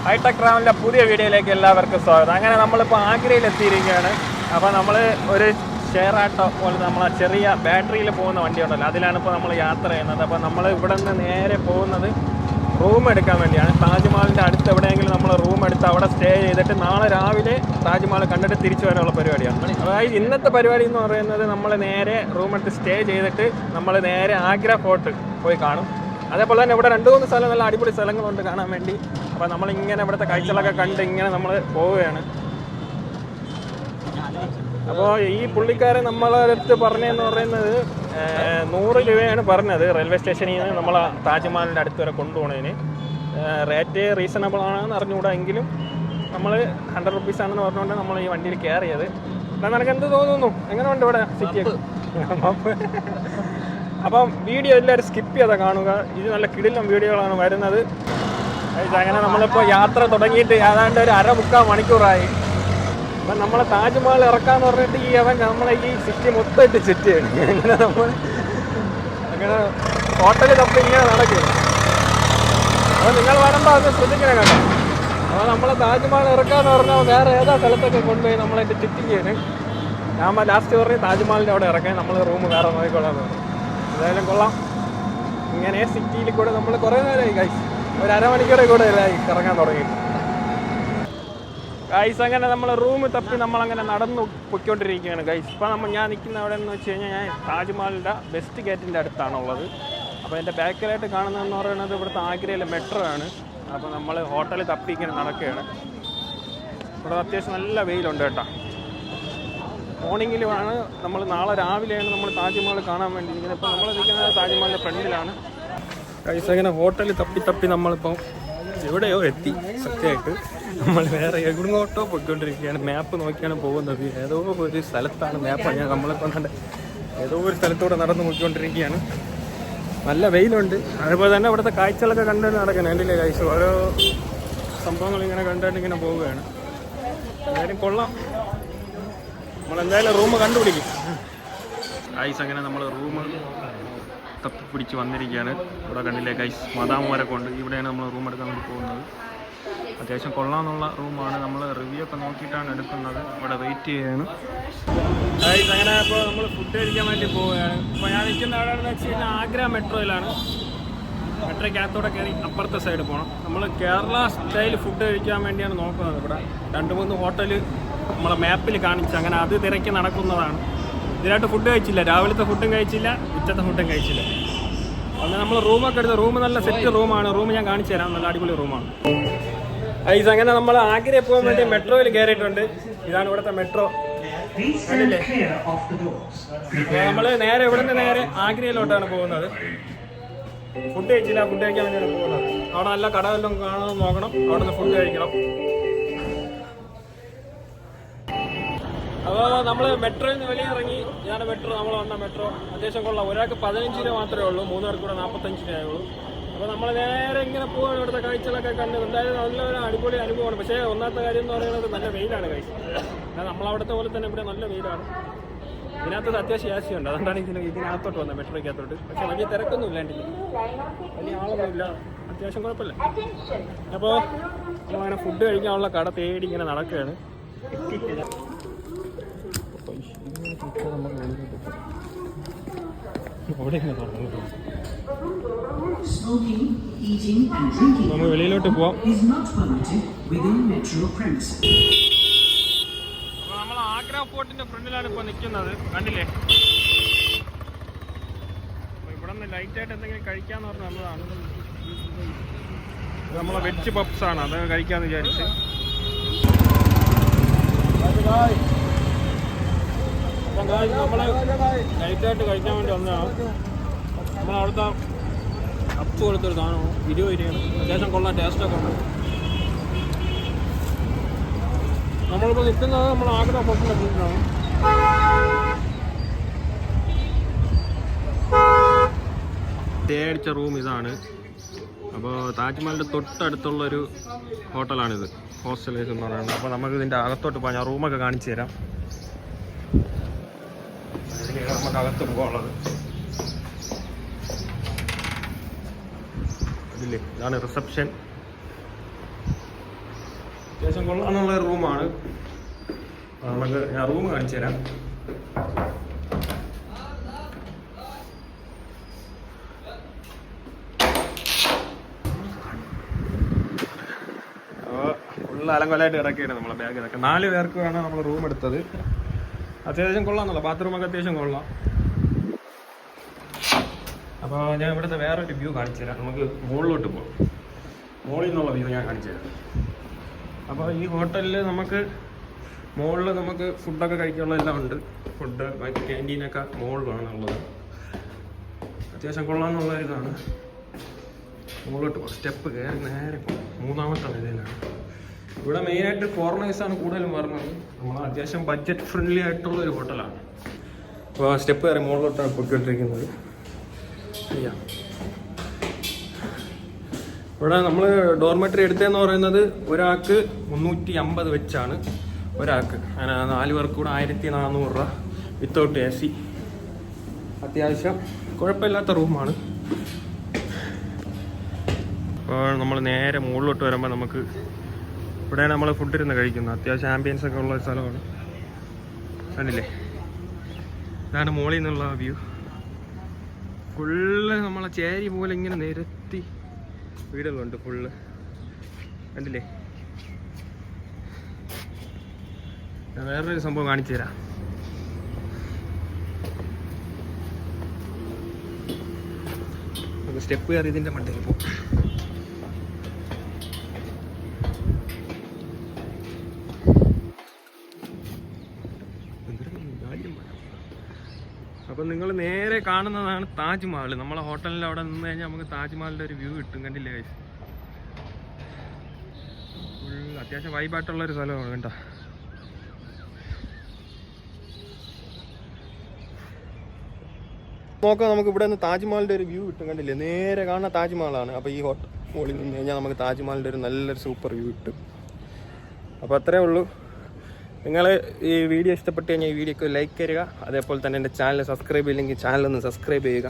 Hi tech ട്രാവലിൻ്റെ പുതിയ വീഡിയോയിലേക്ക് എല്ലാവർക്കും സ്വാഗതം. അങ്ങനെ നമ്മളിപ്പോൾ ആഗ്രയിൽ എത്തിയിരിക്കുകയാണ്. അപ്പോൾ നമ്മൾ ഒരു ഷെയർ ആട്ടോ പോലെ നമ്മളെ ചെറിയ ബാറ്ററിയിൽ പോകുന്ന വണ്ടി ഉണ്ടല്ലോ, അതിലാണ് ഇപ്പോൾ നമ്മൾ യാത്ര ചെയ്യുന്നത്. അപ്പോൾ നമ്മൾ ഇവിടെ നിന്ന് നേരെ പോകുന്നത് റൂം എടുക്കാൻ വേണ്ടിയാണ്. താജ്മഹലിൻ്റെ അടുത്ത് എവിടെയെങ്കിലും നമ്മൾ റൂം എടുത്ത് അവിടെ സ്റ്റേ ചെയ്തിട്ട് നാളെ രാവിലെ താജ്മഹൽ കണ്ടിട്ട് തിരിച്ചു വരാനുള്ള പരിപാടിയാണ്. അതായത് ഇന്നത്തെ പരിപാടി എന്ന് പറയുന്നത് നമ്മൾ നേരെ റൂം എടുത്ത് സ്റ്റേ ചെയ്തിട്ട് നമ്മൾ നേരെ ആഗ്ര ഫോർട്ട് പോയി കാണും. അതേപോലെ തന്നെ ഇവിടെ 2-3 സ്ഥലം നല്ല അടിപൊളി സ്ഥലങ്ങളുണ്ട് കാണാൻ വേണ്ടി. അപ്പോൾ നമ്മളിങ്ങനെ ഇവിടുത്തെ കാഴ്ചകളൊക്കെ കണ്ട് ഇങ്ങനെ നമ്മൾ പോവുകയാണ്. അപ്പോൾ ഈ പുള്ളിക്കാരൻ നമ്മളെ അടുത്ത് പറഞ്ഞതെന്ന് പറയുന്നത് 100 രൂപയാണ് പറഞ്ഞത് റെയിൽവേ സ്റ്റേഷനിൽ നിന്ന് നമ്മളെ താജ്മഹലിൻ്റെ അടുത്ത് വരെ കൊണ്ടുപോകുന്നതിന്. റേറ്റ് റീസണബിൾ ആണെന്ന് അറിഞ്ഞുകൂടാ, എങ്കിലും നമ്മൾ 100 റുപ്പീസ് ആണെന്ന് പറഞ്ഞുകൊണ്ട് നമ്മൾ ഈ വണ്ടിയിൽ കയറിയത്. എന്നാൽ നിനക്ക് എന്ത് തോന്നുന്നു, എങ്ങനെ ഉണ്ട് ഇവിടെ സിറ്റിയൊക്കെ? അപ്പം വീഡിയോ എല്ലാവരും സ്കിപ്പ് ചെയ്താൽ കാണുക, ഇത് നല്ല കിടിലം വീഡിയോകളാണ് വരുന്നത്. അങ്ങനെ നമ്മളിപ്പോൾ യാത്ര തുടങ്ങിയിട്ട് ഏതാണ്ട് ഒരു 1/4-3 മണിക്കൂറായി. അപ്പം നമ്മളെ താജ്മഹൽ ഇറക്കാന്ന് പറഞ്ഞിട്ട് നമ്മളെ ഈ സിറ്റി മൊത്തമായിട്ട് സെറ്റ് ചെയ്യണം. അങ്ങനെ നമ്മൾ അങ്ങനെ ഹോട്ടലിൽ തപ്പി ഇങ്ങനെ നടക്കുകയാണ്. അപ്പോൾ നിങ്ങൾ വരുമ്പോൾ അത് ശ്രദ്ധിക്കണം കേട്ടോ. അപ്പോൾ നമ്മളെ താജ്മഹൽ ഇറക്കാന്ന് പറഞ്ഞാൽ വേറെ ഏതാ സ്ഥലത്തൊക്കെ കൊണ്ടുപോയി നമ്മളായിട്ട് ചിറ്റിങ് ചെയ്യണം. ഞാൻ ലാസ്റ്റ് പറഞ്ഞ് താജ്മഹലിൻ്റെ അവിടെ ഇറക്കാൻ നമ്മൾ റൂം വേറെ നോക്കിക്കൊള്ളാന്ന് പറഞ്ഞു. എന്തായാലും കൊള്ളാം. ഇങ്ങനെ സിറ്റിയിൽ കൂടെ നമ്മൾ കുറേ നേരമായി ഗൈസ്, ഒരു 1/2 മണിക്കൂറെ കൂടെ ആയി ഇറങ്ങാൻ തുടങ്ങി ഗൈസ്. അങ്ങനെ നമ്മൾ റൂം തപ്പി നമ്മളങ്ങനെ നടന്നു പൊയ്ക്കൊണ്ടിരിക്കുകയാണ് ഗൈസ്. ഇപ്പോൾ ഞാൻ നിൽക്കുന്ന അവിടെ എന്ന് വെച്ച് കഴിഞ്ഞാൽ ഞാൻ താജ്മഹലിൻ്റെ വെസ്റ്റ് ഗേറ്റിൻ്റെ അടുത്താണുള്ളത്. അപ്പോൾ എൻ്റെ ബാക്കിലായിട്ട് കാണുന്നതെന്ന് പറയുന്നത് ഇവിടുത്തെ ആഗ്രയിലെ മെട്രോ ആണ്. അപ്പോൾ നമ്മൾ ഹോട്ടലിൽ തപ്പി ഇങ്ങനെ നടക്കുകയാണ്. ഇവിടെ അത്യാവശ്യം നല്ല വെയിലുണ്ട് കേട്ടോ. മോർണിംഗിലുമാണ് നമ്മൾ, നാളെ രാവിലെയാണ് നമ്മൾ താജ്മഹൽ കാണാൻ വേണ്ടി ഇരിക്കുന്നത്. ഇപ്പോൾ നമ്മൾ നിൽക്കുന്നത് താജ്മഹലിൻ്റെ ഫ്രണ്ടിലാണ് ഗൈസ്. അങ്ങനെ ഹോട്ടലിൽ തപ്പി നമ്മളിപ്പോൾ എവിടെയോ എത്തി. സത്യമായിട്ട് നമ്മൾ വേറെ എങ്ങോട്ടോ പോയിക്കൊണ്ടിരിക്കുകയാണ്. മാപ്പ് നോക്കിയാണ് പോകുന്നത്. ഏതോ ഒരു സ്ഥലത്താണ് മാപ്പ് ഞാൻ നമ്മളെ കൊണ്ടുണ്ട്. ഏതോ ഒരു സ്ഥലത്തൂടെ നടന്ന് നോക്കിക്കൊണ്ടിരിക്കുകയാണ്. നല്ല വെയിലുണ്ട്. അതുപോലെ തന്നെ ഇവിടുത്തെ കാഴ്ചകളൊക്കെ കണ്ടുകൊണ്ട് നടക്കണം. എൻ്റെ ഗൈസ് ഓരോ സംഭവങ്ങൾ ഇങ്ങനെ കണ്ടുകൊണ്ട് ഇങ്ങനെ പോവുകയാണ്. എന്തായാലും കൊള്ളാം. നമ്മളെന്തായാലും റൂം കണ്ടുപിടിക്കും ഗൈസ്. അങ്ങനെ നമ്മൾ റൂം തപ്പിപ്പിടിച്ച് വന്നിരിക്കുകയാണ്. ഇവിടെ കണ്ടില്ലേ ഗൈസ്, മദാമവരൊക്കെ ഉണ്ട്. ഇവിടെയാണ് നമ്മൾ റൂം എടുക്കാൻ വേണ്ടി പോകുന്നത്. അത്യാവശ്യം കൊള്ളാമെന്നുള്ള റൂമാണ്. നമ്മൾ റിവ്യൂ ഒക്കെ നോക്കിയിട്ടാണ് എടുക്കുന്നത്. ഇവിടെ വെയിറ്റ് ചെയ്യുകയാണ് ഗൈസ്. അങ്ങനെ ഇപ്പോൾ നമ്മൾ ഫുഡ് കഴിക്കാൻ വേണ്ടി പോവുകയാണ്. ഇപ്പോൾ ഞാൻ നിൽക്കുന്ന എവിടെയാണെന്ന് വെച്ച് കഴിഞ്ഞാൽ ആഗ്ര മെട്രോയിലാണ്. മെട്രോയ്ക്കകത്തോടെ കയറി അപ്പുറത്തെ സൈഡ് പോകണം. നമ്മൾ കേരള സ്റ്റൈൽ ഫുഡ് കഴിക്കാൻ വേണ്ടിയാണ് നോക്കുന്നത്. ഇവിടെ 2-3 ഹോട്ടൽ നമ്മളെ മാപ്പിൽ കാണിച്ച് അങ്ങനെ അത് തിരക്കി നടക്കുന്നതാണ്. ഇതിനായിട്ട് ഫുഡ് കഴിച്ചില്ല, രാവിലത്തെ ഫുഡും കഴിച്ചില്ല, ഉച്ചത്തെ ഫുഡും കഴിച്ചില്ല. അങ്ങനെ നമ്മൾ റൂമൊക്കെ എടുത്ത്, റൂം നല്ല സെറ്റ് റൂമാണ്. റൂം ഞാൻ കാണിച്ചു തരാം, നല്ല അടിപൊളി റൂമാണ് ഐസ്. അങ്ങനെ നമ്മൾ ആഗ്രയിൽ പോകാൻ വേണ്ടി മെട്രോയിൽ കയറിയിട്ടുണ്ട്. ഇതാണ് ഇവിടുത്തെ മെട്രോ. അല്ലേ, നമ്മൾ നേരെ ഇവിടുന്ന് നേരെ ആഗ്രയിലോട്ടാണ് പോകുന്നത്. ഫുഡ് കഴിച്ചില്ല, ഫുഡ് കഴിക്കാൻ വേണ്ടിയാണ് പോകുന്നത്. അവിടെ നല്ല കടവെല്ലാം കാണാൻ നോക്കണം, അവിടെ നിന്ന് ഫുഡ് കഴിക്കണം. അപ്പോൾ നമ്മൾ മെട്രോയിൽ നിന്ന് വെളിയിറങ്ങി. ഇതാണ് മെട്രോ, നമ്മൾ വന്ന മെട്രോ. അത്യാവശ്യം കൊള്ളാം. ഒരാൾക്ക് 15 രൂപ മാത്രമേ ഉള്ളൂ, 3 പേർക്ക് കൂടെ 45 രൂപയുള്ളൂ. അപ്പോൾ നമ്മൾ നേരെ ഇങ്ങനെ പോവുകയാണ്. ഇവിടുത്തെ കാഴ്ചകളൊക്കെ കണ്ട് എന്തായാലും നല്ലൊരു അടിപൊളി അനുഭവമാണ്. പക്ഷേ ഒന്നാമത്തെ കാര്യം എന്ന് പറയുന്നത് നല്ല വെയിലാണ് കഴിച്ചത്. നമ്മളവിടുത്തെ പോലെ തന്നെ ഇവിടെ നല്ല വെയിലാണ്. ഇതിനകത്ത് അത്യാവശ്യം AC ഉണ്ട്, അതുകൊണ്ടാണ് ഇതിനകത്തോട്ട് വന്നത്, മെട്രോയ്ക്കകത്തോട്ട്. പക്ഷേ വലിയ തിരക്കൊന്നും ഇല്ല, വലിയ ആളൊന്നുമില്ല, അത്യാവശ്യം കുഴപ്പമില്ല. അപ്പോൾ നമ്മളങ്ങനെ ഫുഡ് കഴിക്കാനുള്ള കട തേടി ഇങ്ങനെ നടക്കുകയാണ്. നമ്മൾ വെളിയിലോട്ട് പോവാം. നമ്മൾ ആഗ്ര ഫോർട്ടിന്റെ ഫ്രണ്ടിലാണ് ഇപ്പോൾ നിൽക്കുന്നത്, കണ്ടില്ലേ? ഇവിടെ നിന്ന് ലൈറ്റായിട്ട് എന്തെങ്കിലും കഴിക്കാന്ന് പറഞ്ഞ് നമ്മളാണ്. നമ്മളെ വെജ് പപ്സ് ആണ്, അത് കഴിക്കാന്ന് വിചാരിച്ച്. നമ്മൾ ലൈറ്റായിട്ട് കഴിക്കാൻ വേണ്ടി വന്നതാണ്. നമ്മളവിടുത്തെ അപ്പ് കൊടുത്തൊരു സാധനമാണ്, 20 രൂപയാണ്. അത്യാവശ്യം കൊള്ളാൻ ടേസ്റ്റൊക്കെ ഉണ്ട്. നമ്മളിപ്പോൾ നിൽക്കുന്നത് നമ്മൾ ആഗ്ര ഫോർട്ടിൻ്റെ ഫ്രണ്ടിലാണ്. സ്റ്റേ അടിച്ച റൂം ഇതാണ്. അപ്പോൾ താജ്മഹലിൻ്റെ തൊട്ടടുത്തുള്ളൊരു ഹോട്ടലാണിത്, ഹോസ്റ്റലേഴ്സ് എന്ന് പറയുന്നത്. അപ്പോൾ നമുക്ക് ഇതിൻ്റെ അകത്തോട്ട് പോകാം. ഞാൻ റൂമൊക്കെ കാണിച്ചു തരാം. നമുക്ക് അകത്ത് പോകാനുള്ളത് ഇതില്ലേ, ഇതാണ് റിസപ്ഷൻ. അത്യാവശ്യം കൊള്ളാന്നുള്ള റൂമാണ്. നമുക്ക് ഞാൻ റൂം കാണിച്ചു തരാം. ഫുള്ള് അലങ്കോലായിട്ട് കിടക്കുകയാണ് നമ്മളെ ബാഗ് ഇതൊക്കെ. 4 പേർക്ക് വേണം നമ്മൾ റൂം എടുത്തത്. അത്യാവശ്യം കൊള്ളാമെന്നുള്ള ബാത്റൂമൊക്കെ അത്യാവശ്യം കൊള്ളാം. അപ്പോൾ ഞാൻ ഇവിടുത്തെ വേറൊരു വ്യൂ കാണിച്ചു തരാം. നമുക്ക് മുകളിലോട്ട് പോകാം. മുകളിൽ നിന്നുള്ള വ്യൂ ഞാൻ കാണിച്ചു തരാം. അപ്പോൾ ഈ ഹോട്ടലിൽ നമുക്ക് മുകളിൽ നമുക്ക് ഫുഡൊക്കെ കഴിക്കാനുള്ള എല്ലാം ഉണ്ട്. ഫുഡ് ബാക്കി ക്യാൻറ്റീനൊക്കെ മുകളിലാണ് ഉള്ളത്. അത്യാവശ്യം കൊള്ളാമെന്നുള്ള ഇതാണ്. മുകളിലോട്ട് പോകും. സ്റ്റെപ്പ് കയറി നേരെ പോകും. 3ാമത്തെ നിലയിലാണ്. ഇവിടെ മെയിനായിട്ട് ഫോറിനേഴ്സാണ് കൂടുതലും പറഞ്ഞത്. നമ്മൾ അത്യാവശ്യം ബഡ്ജറ്റ് ഫ്രണ്ട്ലി ആയിട്ടുള്ള ഒരു ഹോട്ടലാണ്. അപ്പോൾ സ്റ്റെപ്പ് കയറി മുകളിലോട്ടാണ് പൊയ്ക്കൊണ്ടിരിക്കുന്നത്. ഇവിടെ നമ്മൾ ഡോർമെറ്ററി എടുത്തതെന്ന് പറയുന്നത് ഒരാൾക്ക് 350 വെച്ചാണ് ഒരാൾക്ക്. അങ്ങനെ 4 പേർക്ക് കൂടെ 1400 രൂപ വിത്തൗട്ട് AC. അത്യാവശ്യം കുഴപ്പമില്ലാത്ത റൂമാണ്. അപ്പോൾ നമ്മൾ നേരെ മുകളിലോട്ട് വരുമ്പോൾ നമുക്ക് ഇവിടെ നമ്മൾ ഫുഡ് ഇരുന്ന് കഴിക്കുന്നത്. അത്യാവശ്യം ആംബിയൻസ് ഒക്കെ ഉള്ള സ്ഥലമാണ്. കണ്ടില്ലേ, ഇതാണ് മുകളിൽ നിന്നുള്ള വ്യൂ. ഫുള്ള് നമ്മളെ ചേരി പോലെ ഇങ്ങനെ നിരത്തി വീടുകളുണ്ട് ഫുള്ള്. കണ്ടില്ലേ, ഞാൻ വേറൊരു സംഭവം കാണിച്ചു തരാം. നമുക്ക് സ്റ്റെപ്പ് കയറി ഇതിൻ്റെ മണ്ടയിൽ പോകും. അപ്പം നിങ്ങൾ നേരെ കാണുന്നതാണ് താജ്മഹൽ. നമ്മളെ ഹോട്ടലിൽ അവിടെ നിന്ന് കഴിഞ്ഞാൽ നമുക്ക് താജ്മഹലിൻ്റെ ഒരു വ്യൂ കിട്ടും. കണ്ടില്ലേ ഗൈസ്, ഫുൾ അത്യാവശ്യം വൈബായിട്ടുള്ളൊരു സ്ഥലമാണ്. കണ്ടോ, നോക്കാം. നമുക്ക് ഇവിടെ നിന്ന് താജ്മഹലിൻ്റെ ഒരു വ്യൂ കിട്ടും. കണ്ടില്ലേ, നേരെ കാണുന്ന താജ്മഹലാണ്. അപ്പോൾ ഈ ഹോട്ടൽ മുകളിൽ നിന്ന് കഴിഞ്ഞാൽ നമുക്ക് താജ്മഹലിൻ്റെ ഒരു നല്ലൊരു സൂപ്പർ വ്യൂ കിട്ടും. അപ്പോൾ അത്രേ ഉള്ളൂ. നിങ്ങൾ ഈ വീഡിയോ ഇഷ്ടപ്പെട്ട് കഴിഞ്ഞാൽ ഈ വീഡിയോക്ക് ലൈക്ക് തരിക. അതേപോലെ തന്നെ എൻ്റെ ചാനൽ സബ്സ്ക്രൈബ് ചെയ്യില്ലെങ്കിൽ ചാനലൊന്ന് സബ്സ്ക്രൈബ് ചെയ്യുക.